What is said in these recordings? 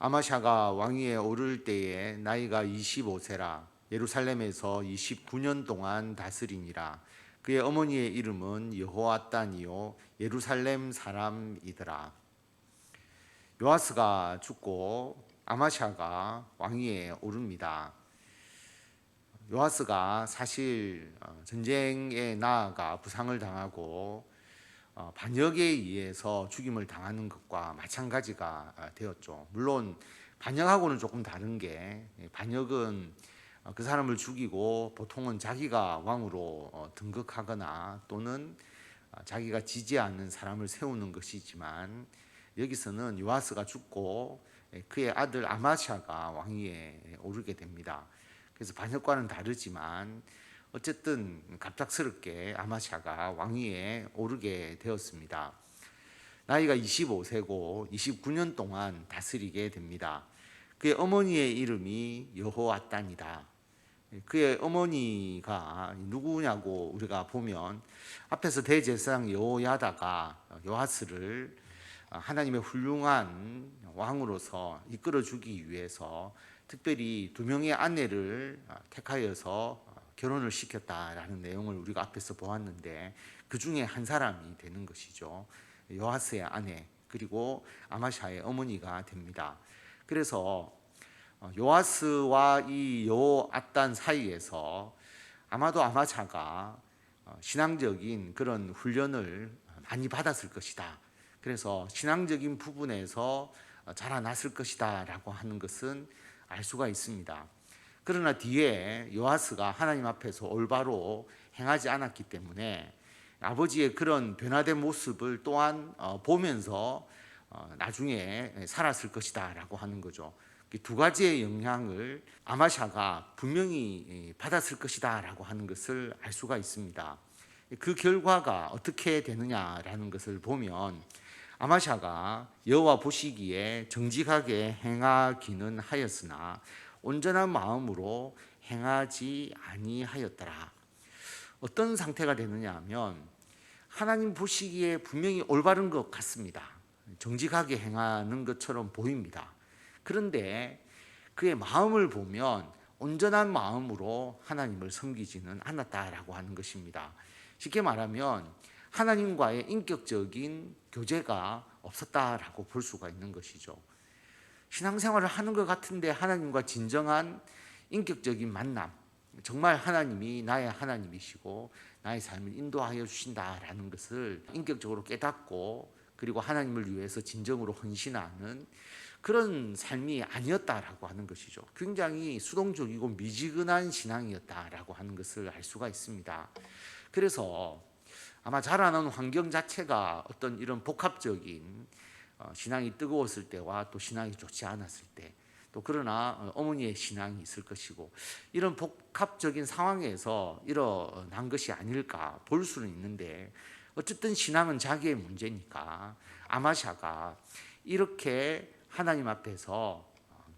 아마샤가 왕위에 오를 때에 나이가 25세라 예루살렘에서 29년 동안 다스리니라. 그의 어머니의 이름은 여호아단이요 예루살렘 사람이더라. 요아스가 죽고 아마샤가 왕위에 오릅니다. 요아스가 사실 전쟁에 나아가 부상을 당하고 반역에 의해서 죽임을 당하는 것과 마찬가지가 되었죠. 물론 반역하고는 조금 다른 게, 반역은 그 사람을 죽이고 보통은 자기가 왕으로 등극하거나 또는 자기가 지지하는 사람을 세우는 것이지만, 여기서는 요아스가 죽고 그의 아들 아마샤가 왕위에 오르게 됩니다. 그래서 반역과는 다르지만 어쨌든 갑작스럽게 아마샤가 왕위에 오르게 되었습니다. 나이가 25세고 29년 동안 다스리게 됩니다. 그의 어머니의 이름이 여호아단이다. 그의 어머니가 누구냐고 우리가 보면, 앞에서 대제사장 여호야다가 요아스를 하나님의 훌륭한 왕으로서 이끌어주기 위해서 특별히 두 명의 아내를 택하여서 결혼을 시켰다라는 내용을 우리가 앞에서 보았는데, 그 중에 한 사람이 되는 것이죠. 요아스의 아내, 그리고 아마샤의 어머니가 됩니다. 그래서 요아스와 이 여호아단 사이에서 아마도 아마샤가 신앙적인 그런 훈련을 많이 받았을 것이다. 그래서 신앙적인 부분에서 자라났을 것이다 라고 하는 것은 알 수가 있습니다. 그러나 뒤에 요아스가 하나님 앞에서 올바로 행하지 않았기 때문에 아버지의 그런 변화된 모습을 또한 보면서 나중에 살았을 것이다 라고 하는 거죠. 두 가지의 영향을 아마샤가 분명히 받았을 것이다 라고 하는 것을 알 수가 있습니다. 그 결과가 어떻게 되느냐라는 것을 보면, 아마샤가 여호와 보시기에 정직하게 행하기는 하였으나 온전한 마음으로 행하지 아니하였더라. 어떤 상태가 되느냐 하면, 하나님 보시기에 분명히 올바른 것 같습니다. 정직하게 행하는 것처럼 보입니다. 그런데 그의 마음을 보면 온전한 마음으로 하나님을 섬기지는 않았다라고 하는 것입니다. 쉽게 말하면 하나님과의 인격적인 교제가 없었다라고 볼 수가 있는 것이죠. 신앙생활을 하는 것 같은데 하나님과 진정한 인격적인 만남, 정말 하나님이 나의 하나님이시고 나의 삶을 인도하여 주신다라는 것을 인격적으로 깨닫고, 그리고 하나님을 위해서 진정으로 헌신하는 그런 삶이 아니었다라고 하는 것이죠. 굉장히 수동적이고 미지근한 신앙이었다라고 하는 것을 알 수가 있습니다. 그래서 아마 자라는 환경 자체가 어떤 이런 복합적인 신앙이 뜨거웠을 때와 또 신앙이 좋지 않았을 때, 또 그러나 어머니의 신앙이 있을 것이고, 이런 복합적인 상황에서 일어난 것이 아닐까 볼 수는 있는데, 어쨌든 신앙은 자기의 문제니까 아마샤가 이렇게 하나님 앞에서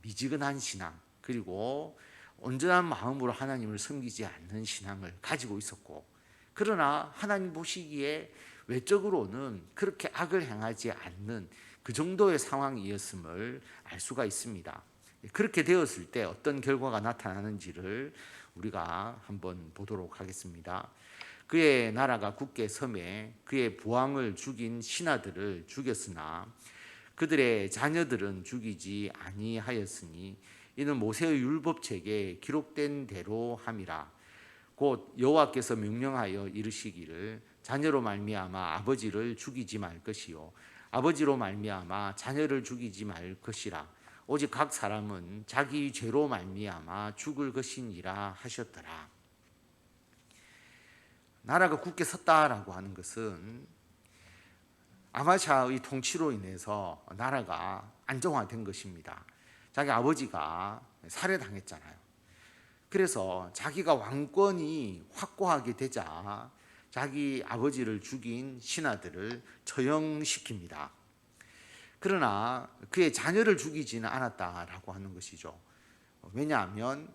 미지근한 신앙, 그리고 온전한 마음으로 하나님을 섬기지 않는 신앙을 가지고 있었고, 그러나 하나님 보시기에 외적으로는 그렇게 악을 행하지 않는 그 정도의 상황이었음을 알 수가 있습니다. 그렇게 되었을 때 어떤 결과가 나타나는지를 우리가 한번 보도록 하겠습니다. 그의 나라가 굳게 섬에 그의 부왕을 죽인 신하들을 죽였으나 그들의 자녀들은 죽이지 아니하였으니 이는 모세의 율법책에 기록된 대로 함이라. 곧 여호와께서 명령하여 이르시기를 자녀로 말미암아 아버지를 죽이지 말 것이요 아버지로 말미암아 자녀를 죽이지 말 것이라. 오직 각 사람은 자기 죄로 말미암아 죽을 것이니라 하셨더라. 나라가 굳게 섰다라고 하는 것은 아마샤의 통치로 인해서 나라가 안정화된 것입니다. 자기 아버지가 살해당했잖아요. 그래서 자기가 왕권이 확고하게 되자 자기 아버지를 죽인 신하들을 처형시킵니다. 그러나 그의 자녀를 죽이지는 않았다라고 하는 것이죠. 왜냐하면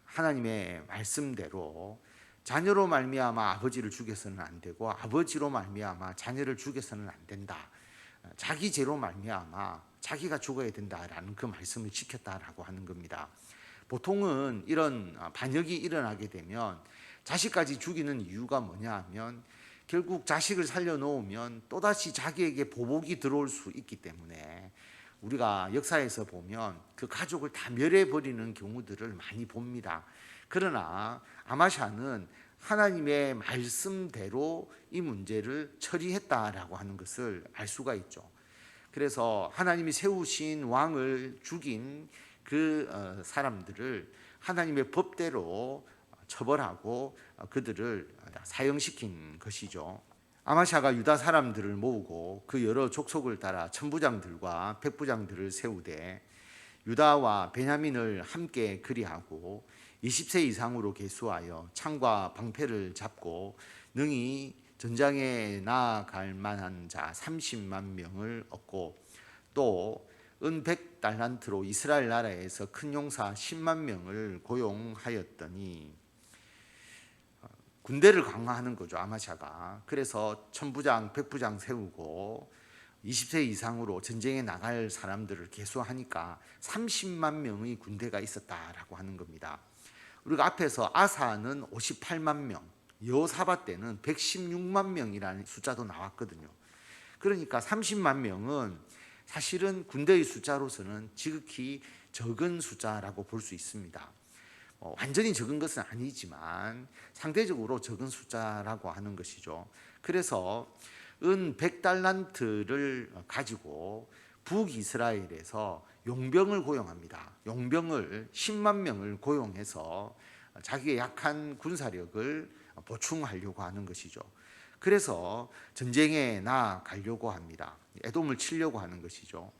하나님의 말씀대로 자녀로 말미암아 아버지를 죽여서는 안 되고 아버지로 말미암아 자녀를 죽여서는 안 된다. 자기 죄로 말미암아 자기가 죽어야 된다라는 그 말씀을 지켰다라고 하는 겁니다. 보통은 이런 반역이 일어나게 되면 자식까지 죽이는 이유가 뭐냐 하면 결국 자식을 살려놓으면 또다시 자기에게 보복이 들어올 수 있기 때문에 우리가 역사에서 보면 그 가족을 다 멸해버리는 경우들을 많이 봅니다. 그러나 아마샤는 하나님의 말씀대로 이 문제를 처리했다라고 하는 것을 알 수가 있죠. 그래서 하나님이 세우신 왕을 죽인 그 사람들을 하나님의 법대로 처벌하고 그들을 사형시킨 것이죠. 아마샤가 유다 사람들을 모으고 그 여러 족속을 따라 천부장들과 백부장들을 세우되 유다와 베냐민을 함께 그리하고 20세 이상으로 계수하여 창과 방패를 잡고 능히 전장에 나아갈 만한 자 30만 명을 얻고 또 은 100달란트로 이스라엘 나라에서 큰 용사 10만 명을 고용하였더니 군대를 강화하는 거죠, 아마샤가. 그래서 천부장, 백부장 세우고 20세 이상으로 전쟁에 나갈 사람들을 계수하니까 30만 명의 군대가 있었다라고 하는 겁니다. 우리가 앞에서 아사는 58만 명, 여호사밧 때는 116만 명이라는 숫자도 나왔거든요. 그러니까 30만 명은 사실은 군대의 숫자로서는 지극히 적은 숫자라고 볼 수 있습니다. 완전히 적은 것은 아니지만 상대적으로 적은 숫자라고 하는 것이죠. 그래서 은 100달란트를 가지고 북이스라엘에서 용병을 고용합니다. 용병을 10만 명을 고용해서 자기의 약한 군사력을 보충하려고 하는 것이죠. 그래서 전쟁에 나아가려고 합니다. 에돔을 치려고 하는 것이죠.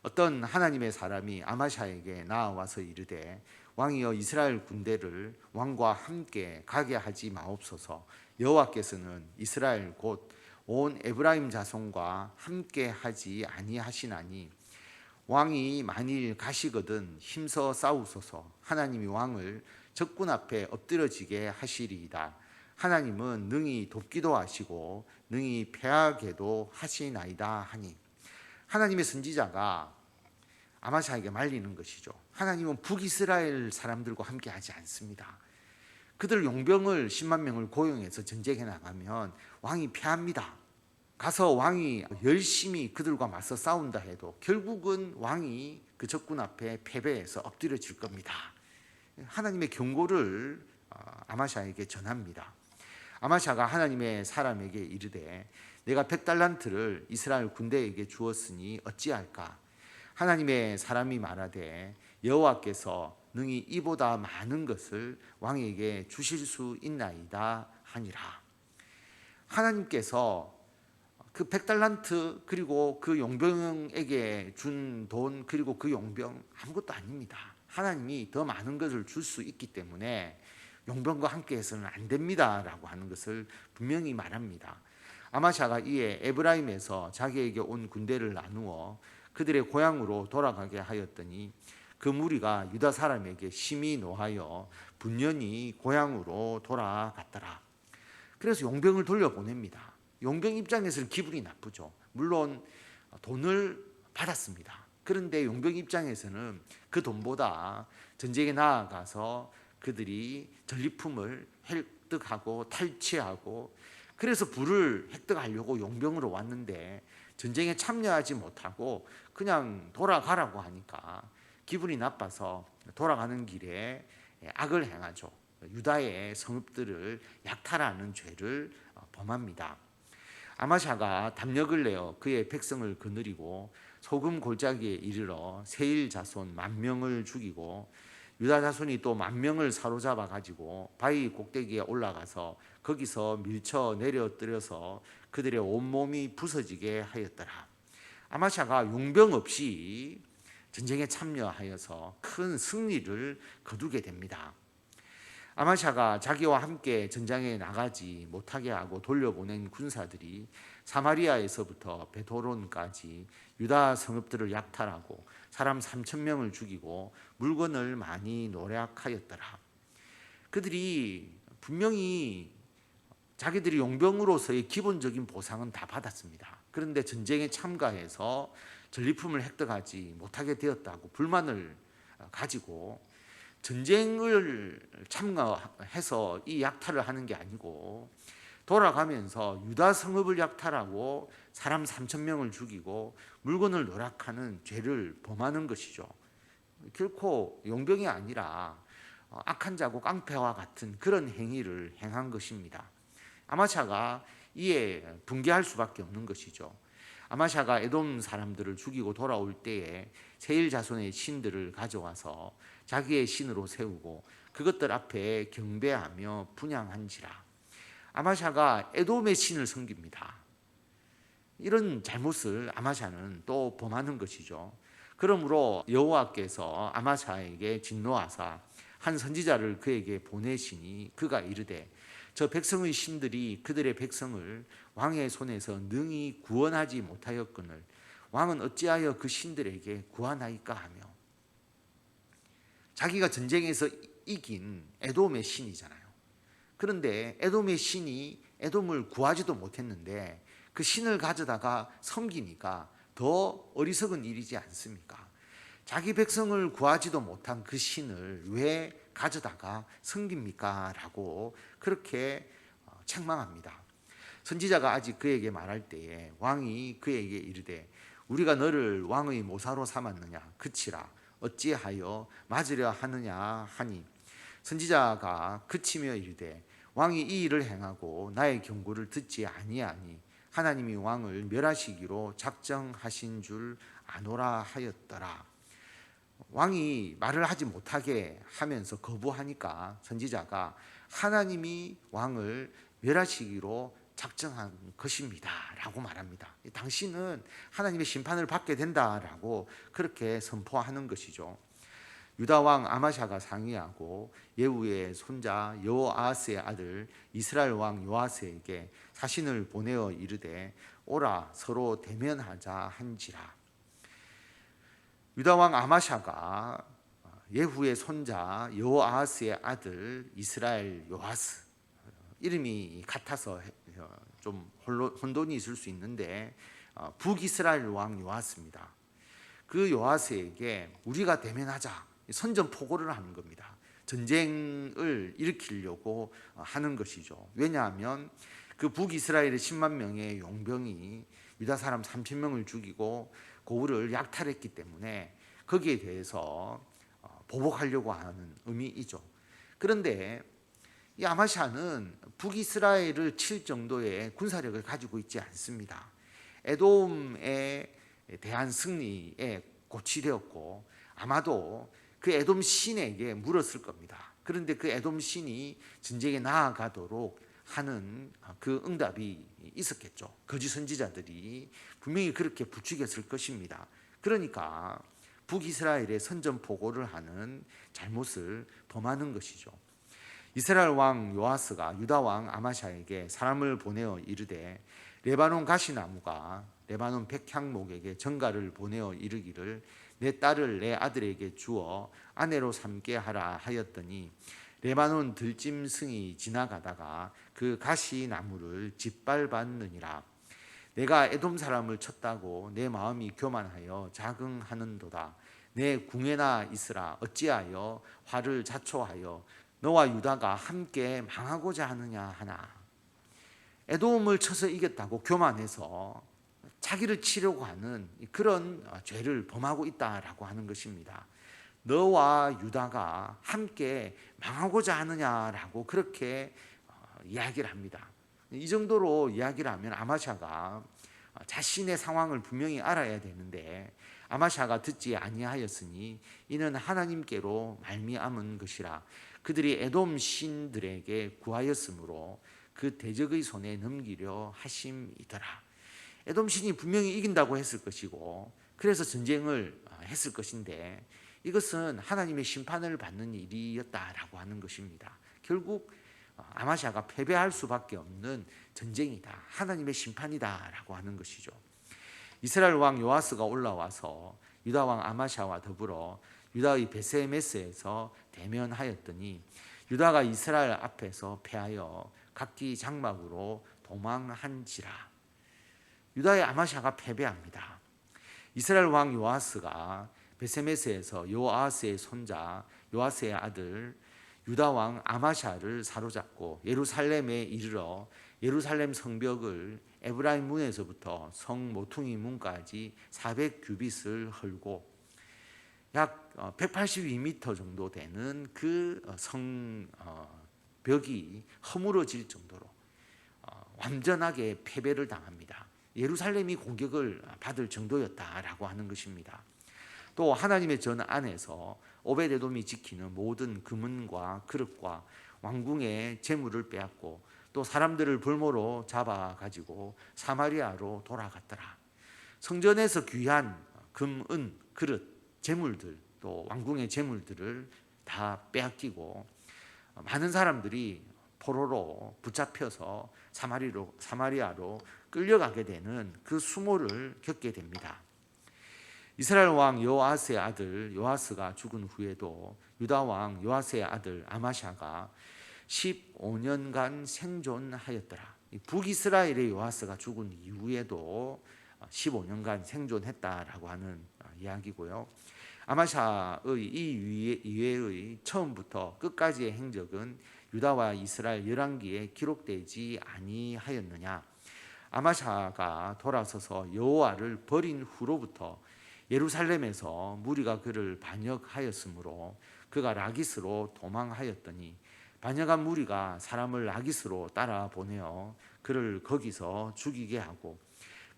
어떤 하나님의 사람이 아마샤에게 나와서 이르되 왕이여 이스라엘 군대를 왕과 함께 가게 하지 마옵소서. 여호와께서는 이스라엘 곧 온 에브라임 자손과 함께 하지 아니하시나니 왕이 만일 가시거든 힘써 싸우소서. 하나님이 왕을 적군 앞에 엎드러지게 하시리이다. 하나님은 능히 돕기도 하시고 능히 패하게도 하시나이다 하니, 하나님의 선지자가 아마샤에게 말리는 것이죠. 하나님은 북이스라엘 사람들과 함께 하지 않습니다. 그들 용병을 10만 명을 고용해서 전쟁에 나가면 왕이 패합니다. 가서 왕이 열심히 그들과 맞서 싸운다 해도 결국은 왕이 그 적군 앞에 패배해서 엎드려질 겁니다. 하나님의 경고를 아마샤에게 전합니다. 아마샤가 하나님의 사람에게 이르되 내가 100달란트를 이스라엘 군대에게 주었으니 어찌할까? 하나님의 사람이 말하되 여호와께서 능히 이보다 많은 것을 왕에게 주실 수 있나이다 하니라. 하나님께서 그 100달란트 그리고 그 용병에게 준 돈 그리고 그 용병 아무것도 아닙니다. 하나님이 더 많은 것을 줄 수 있기 때문에 용병과 함께 해서는 안 됩니다 라고 하는 것을 분명히 말합니다. 아마샤가 이에 에브라임에서 자기에게 온 군대를 나누어 그들의 고향으로 돌아가게 하였더니 그 무리가 유다 사람에게 심히 노하여 분연히 고향으로 돌아갔더라. 그래서 용병을 돌려보냅니다. 용병 입장에서는 기분이 나쁘죠. 물론 돈을 받았습니다. 그런데 용병 입장에서는 그 돈보다 전쟁에 나아가서 그들이 전리품을 획득하고 탈취하고 그래서 부를 획득하려고 용병으로 왔는데 전쟁에 참여하지 못하고 그냥 돌아가라고 하니까 기분이 나빠서 돌아가는 길에 악을 행하죠. 유다의 성읍들을 약탈하는 죄를 범합니다. 아마샤가 담력을 내어 그의 백성을 거느리고 소금 골짜기에 이르러 세일 자손 10,000명을 죽이고 유다 자손이 또 10,000명을 사로잡아 가지고 바위 꼭대기에 올라가서 거기서 밀쳐 내려뜨려서 그들의 온몸이 부서지게 하였더라. 아마샤가 용병 없이 전쟁에 참여하여서 큰 승리를 거두게 됩니다. 아마샤가 자기와 함께 전장에 나가지 못하게 하고 돌려보낸 군사들이 사마리아에서부터 베토론까지 유다 성읍들을 약탈하고 사람 3,000명을 죽이고 물건을 많이 노략하였더라. 그들이 분명히 자기들이 용병으로서의 기본적인 보상은 다 받았습니다. 그런데 전쟁에 참가해서 전리품을 획득하지 못하게 되었다고 불만을 가지고 전쟁을 참가해서 이 약탈을 하는 게 아니고 돌아가면서 유다 성읍을 약탈하고 사람 3천 명을 죽이고 물건을 노략하는 죄를 범하는 것이죠. 결코 용병이 아니라 악한 자고 깡패와 같은 그런 행위를 행한 것입니다. 아마샤가 이에 분개할 수밖에 없는 것이죠. 아마샤가 에돔 사람들을 죽이고 돌아올 때에 세일 자손의 신들을 가져와서 자기의 신으로 세우고 그것들 앞에 경배하며 분향한지라. 아마샤가 에돔의 신을 섬깁니다. 이런 잘못을 아마샤는 또 범하는 것이죠. 그러므로 여호와께서 아마샤에게 진노하사 한 선지자를 그에게 보내시니 그가 이르되 저 백성의 신들이 그들의 백성을 왕의 손에서 능히 구원하지 못하였거늘 왕은 어찌하여 그 신들에게 구하나이까 하며, 자기가 전쟁에서 이긴 에돔의 신이잖아요. 그런데 에돔의 신이 에돔을 구하지도 못했는데 그 신을 가져다가 섬기니까 더 어리석은 일이지 않습니까? 자기 백성을 구하지도 못한 그 신을 왜 가져다가 섬깁니까? 라고 그렇게 책망합니다. 선지자가 아직 그에게 말할 때에 왕이 그에게 이르되 우리가 너를 왕의 모사로 삼았느냐 그치라 어찌하여 맞으려 하느냐 하니, 선지자가 그치며 이르되 왕이 이 일을 행하고 나의 경고를 듣지 아니하니 하나님이 왕을 멸하시기로 작정하신 줄 아노라 하였더라. 왕이 말을 하지 못하게 하면서 거부하니까 선지자가 하나님이 왕을 멸하시기로 작정한 것입니다 라고 말합니다. 당신은 하나님의 심판을 받게 된다라고 그렇게 선포하는 것이죠. 유다 왕 아마샤가 상의하고 예후의 손자 여호아하스의 아들 이스라엘 왕 요아스에게 사신을 보내어 이르되 오라 서로 대면하자 한지라. 유다 왕 아마샤가 예후의 손자 여호아하스의 아들 이스라엘 요아스, 이름이 같아서 좀 혼돈이 있을 수 있는데 북이스라엘 왕 요아스입니다. 그 요아스에게 우리가 대면하자 선전포고를 하는 겁니다. 전쟁을 일으키려고 하는 것이죠. 왜냐하면 그 북이스라엘의 10만 명의 용병이 유다 사람 3천 명을 죽이고 고을을 약탈했기 때문에 거기에 대해서 보복하려고 하는 의미이죠. 그런데 이 아마샤는 북이스라엘을 칠 정도의 군사력을 가지고 있지 않습니다. 에돔에 대한 승리에 고취되었고 아마도 그 에돔 신에게 물었을 겁니다. 그런데 그 에돔 신이 전쟁에 나아가도록 하는 그 응답이 있었겠죠. 거짓 선지자들이 분명히 그렇게 부추겼을 것입니다. 그러니까 북이스라엘에 선전포고를 하는 잘못을 범하는 것이죠. 이스라엘 왕 요아스가 유다 왕 아마샤에게 사람을 보내어 이르되 레바논 가시나무가 레바논 백향목에게 전가를 보내어 이르기를 내 딸을 내 아들에게 주어 아내로 삼게 하라 하였더니 레바논 들짐승이 지나가다가 그 가시나무를 짓밟았느니라. 내가 에돔 사람을 쳤다고 내 마음이 교만하여 자긍하는도다. 내 궁에나 있으라. 어찌하여 화를 자초하여 너와 유다가 함께 망하고자 하느냐 하나. 에돔을 쳐서 이겼다고 교만해서 자기를 치려고 하는 그런 죄를 범하고 있다라고 하는 것입니다. 너와 유다가 함께 망하고자 하느냐라고 그렇게 이야기를 합니다. 이 정도로 이야기를 하면 아마샤가 자신의 상황을 분명히 알아야 되는데 아마샤가 듣지 아니하였으니 이는 하나님께로 말미암은 것이라. 그들이 에돔 신들에게 구하였으므로 그 대적의 손에 넘기려 하심이더라. 에돔 신이 분명히 이긴다고 했을 것이고 그래서 전쟁을 했을 것인데 이것은 하나님의 심판을 받는 일이었다라고 하는 것입니다. 결국 아마샤가 패배할 수밖에 없는 전쟁이다, 하나님의 심판이다라고 하는 것이죠. 이스라엘 왕 요아스가 올라와서 유다 왕 아마샤와 더불어 유다의 베세메스에서 대면하였더니 유다가 이스라엘 앞에서 패하여 각기 장막으로 도망한지라. 유다의 아마샤가 패배합니다. 이스라엘 왕 요아스가 베세메스에서 요아스의 손자 요아스의 아들 유다 왕 아마샤를 사로잡고 예루살렘에 이르러 예루살렘 성벽을 에브라임 문에서부터 성 모퉁이 문까지 400규빗을 헐고 약 182m 정도 되는 그 성벽이 허물어질 정도로 완전하게 패배를 당합니다. 예루살렘이 공격을 받을 정도였다라고 하는 것입니다. 또 하나님의 전 안에서 오베데돔이 지키는 모든 금은과 그릇과 왕궁의 재물을 빼앗고 또 사람들을 볼모로 잡아 가지고 사마리아로 돌아갔더라. 성전에서 귀한 금, 은, 그릇, 재물들 또 왕궁의 재물들을 다 빼앗기고 많은 사람들이 포로로 붙잡혀서 사마리아로 끌려가게 되는 그 수모를 겪게 됩니다. 이스라엘 왕 요아스의 아들 요아스가 죽은 후에도 유다 왕 요아스의 아들 아마샤가 15년간 생존하였더라. 북이스라엘의 요아스가 죽은 이후에도 15년간 생존했다라고 하는 이야기고요. 아마샤의 이 이외의 처음부터 끝까지의 행적은 유다와 이스라엘 열왕기에 기록되지 아니하였느냐. 아마샤가 돌아서서 여호와를 버린 후로부터 예루살렘에서 무리가 그를 반역하였으므로 그가 라기스로 도망하였더니 반역한 무리가 사람을 라기스로 따라 보내어 그를 거기서 죽이게 하고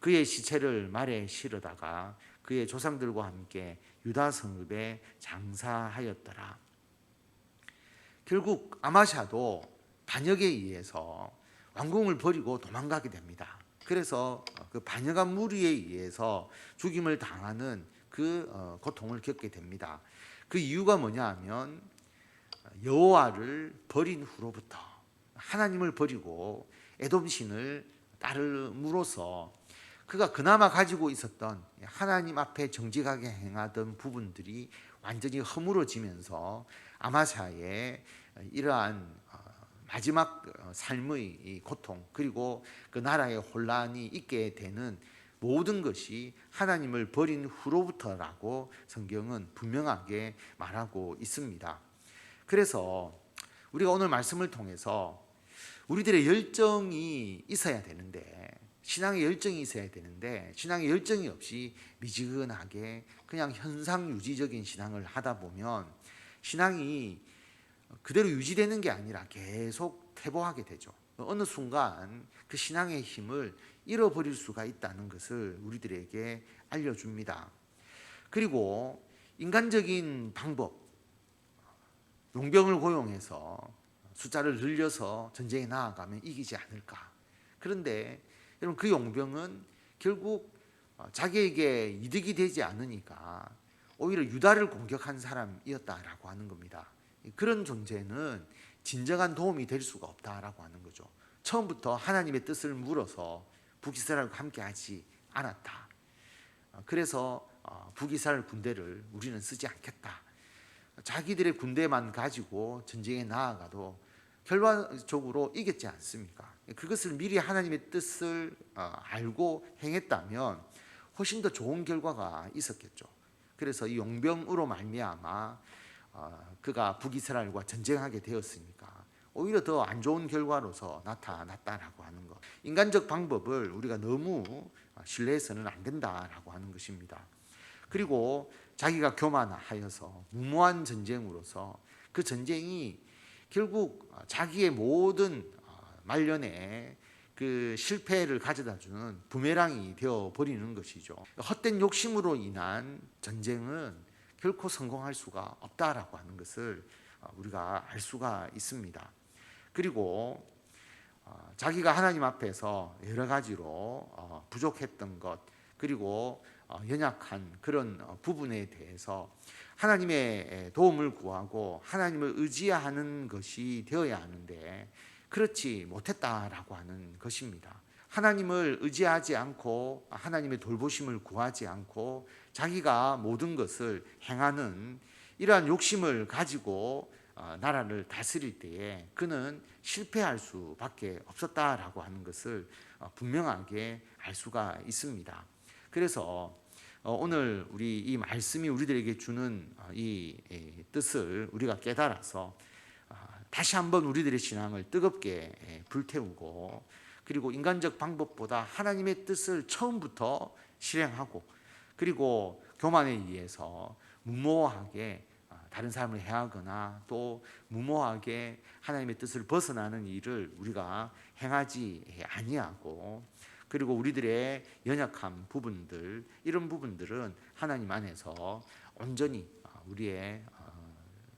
그의 시체를 말에 실어다가 그의 조상들과 함께 유다 성읍에 장사하였더라. 결국 아마샤도 반역에 의해서 왕궁을 버리고 도망가게 됩니다. 그래서 그 반역한 무리에 의해서 죽임을 당하는 그 고통을 겪게 됩니다. 그 이유가 뭐냐 하면 여호와를 버린 후로부터 하나님을 버리고 에돔 신을 따름으로써 그가 그나마 가지고 있었던 하나님 앞에 정직하게 행하던 부분들이 완전히 허물어지면서 아마샤의 이러한 마지막 삶의 고통 그리고 그 나라의 혼란이 있게 되는 모든 것이 하나님을 버린 후로부터라고 성경은 분명하게 말하고 있습니다. 그래서 우리가 오늘 말씀을 통해서 우리들의 열정이 있어야 되는데 신앙의 열정이 있어야 되는데 신앙의 열정이 없이 미지근하게 그냥 현상 유지적인 신앙을 하다 보면 신앙이 그대로 유지되는 게 아니라 계속 퇴보하게 되죠. 어느 순간 그 신앙의 힘을 잃어버릴 수가 있다는 것을 우리들에게 알려줍니다. 그리고 인간적인 방법, 용병을 고용해서 숫자를 늘려서 전쟁에 나아가면 이기지 않을까. 그런데 여러분 그 용병은 결국 자기에게 이득이 되지 않으니까 오히려 유다를 공격한 사람이었다라고 하는 겁니다. 그런 존재는 진정한 도움이 될 수가 없다라고 하는 거죠. 처음부터 하나님의 뜻을 물어서 북이스라엘과 함께하지 않았다. 그래서 북이스라엘 군대를 우리는 쓰지 않겠다. 자기들의 군대만 가지고 전쟁에 나아가도 결과적으로 이겼지 않습니까? 그것을 미리 하나님의 뜻을 알고 행했다면 훨씬 더 좋은 결과가 있었겠죠. 그래서 이 용병으로 말미암아 그가 북이스라엘과 전쟁하게 되었으니까 오히려 더 안 좋은 결과로서 나타났다라고 하는 것. 인간적 방법을 우리가 너무 신뢰해서는 안 된다라고 하는 것입니다. 그리고 자기가 교만하여서 무모한 전쟁으로서 그 전쟁이 결국 자기의 모든 말년에 그 실패를 가져다주는 부메랑이 되어버리는 것이죠. 헛된 욕심으로 인한 전쟁은 결코 성공할 수가 없다라고 하는 것을 우리가 알 수가 있습니다. 그리고 자기가 하나님 앞에서 여러 가지로 부족했던 것 그리고 연약한 그런 부분에 대해서 하나님의 도움을 구하고 하나님을 의지하는 것이 되어야 하는데 그렇지 못했다라고 하는 것입니다. 하나님을 의지하지 않고 하나님의 돌보심을 구하지 않고 자기가 모든 것을 행하는 이러한 욕심을 가지고 나라를 다스릴 때에 그는 실패할 수밖에 없었다라고 하는 것을 분명하게 알 수가 있습니다. 그래서 오늘 우리 이 말씀이 우리들에게 주는 이 뜻을 우리가 깨달아서 다시 한번 우리들의 신앙을 뜨겁게 불태우고, 그리고 인간적 방법보다 하나님의 뜻을 처음부터 실행하고, 그리고 교만에 의해서 무모하게 다른 사람을 해하거나 또 무모하게 하나님의 뜻을 벗어나는 일을 우리가 행하지 아니하고, 그리고 우리들의 연약한 부분들, 이런 부분들은 하나님 안에서 온전히 우리의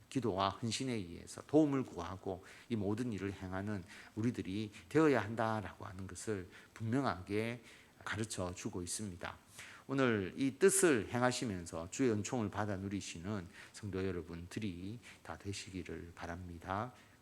기도와 헌신에 의해서 도움을 구하고 이 모든 일을 행하는 우리들이 되어야 한다라고 하는 것을 분명하게 가르쳐 주고 있습니다. 오늘 이 뜻을 행하시면서 주의 은총을 받아 누리시는 성도 여러분들이 다 되시기를 바랍니다.